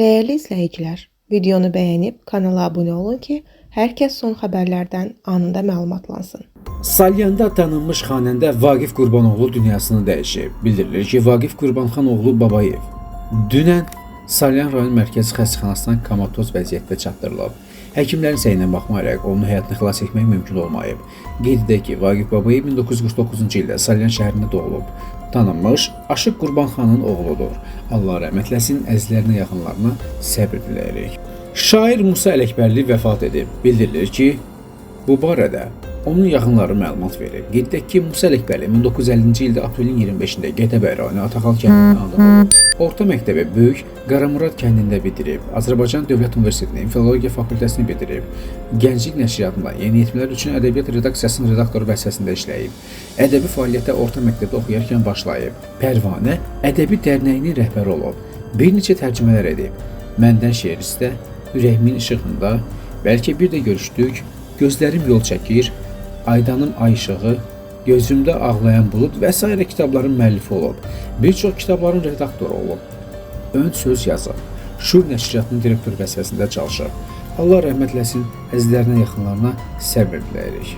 Değerli izləyicilər, videonu bəyənib kanala abunə olun ki, hər kəs son xəbərlərdən anında məlumatlansın. Salyanda tanınmış xanəndə Vaqif Qurbanoğlu dünyasını dəyişib. Bildirilir ki, Vaqif Qurbanxanoğlu Babayev dünən Salyan rayon mərkəzi xəstəxanasından komatoz vəziyyətdə çatdırılıb. Həkimlərin səyinə baxmayaraq onun həyatını xilas etmək mümkün olmayıb. Qeyd edək ki, Vaqif Babayev 1949-cu ildə Salyan şəhərində doğulub. Tanınmış Aşıq Qurbanxanın oğludur. Allah rəhmət eləsin, əzizlərinə, yaxınlarına səbr diləyirik. Şair Musa Ələkbərli vəfat edib. Bildirilir ki, bu barədə onun yaxınları məlumat verir. Qeyd edək ki, Musa Ələkbərli 1950-ci ildə aprelin 25-də Gədəbəy rayonu Ataxal kəndində anadan olub. Orta məktəbi Böyük Qaramurad kəndində bitirib. Azərbaycan Dövlət Universitetinin Filologiya fakültəsini bitirib. Gənclik nəşriyyatında yeniyetmələr üçün ədəbiyyat redaksiyasının redaktoru vəzifəsində işləyib. Ədəbi fəaliyyətə orta məktəbdə oxuyarkən başlayıb. Pərvanə Ədəbi Dərnəyinin rəhbəri olub. Bir neçə tərcümələr edib. Məndən şeir istə, ürəyimin işığında, bəlkə bir də görüşdük, gözlərim yol çəkir, Aydanım ay işığı, gözümdə ağlayan bulud və s. kitabların müəllifi olub. Bir çox kitabların redaktoru olub. Ön söz yazıb. Şur nəşriyyatının direktor vəzifəsində çalışıb. Allah rəhmət eləsin, əzizlərinə, yaxınlarına səbr diləyirik.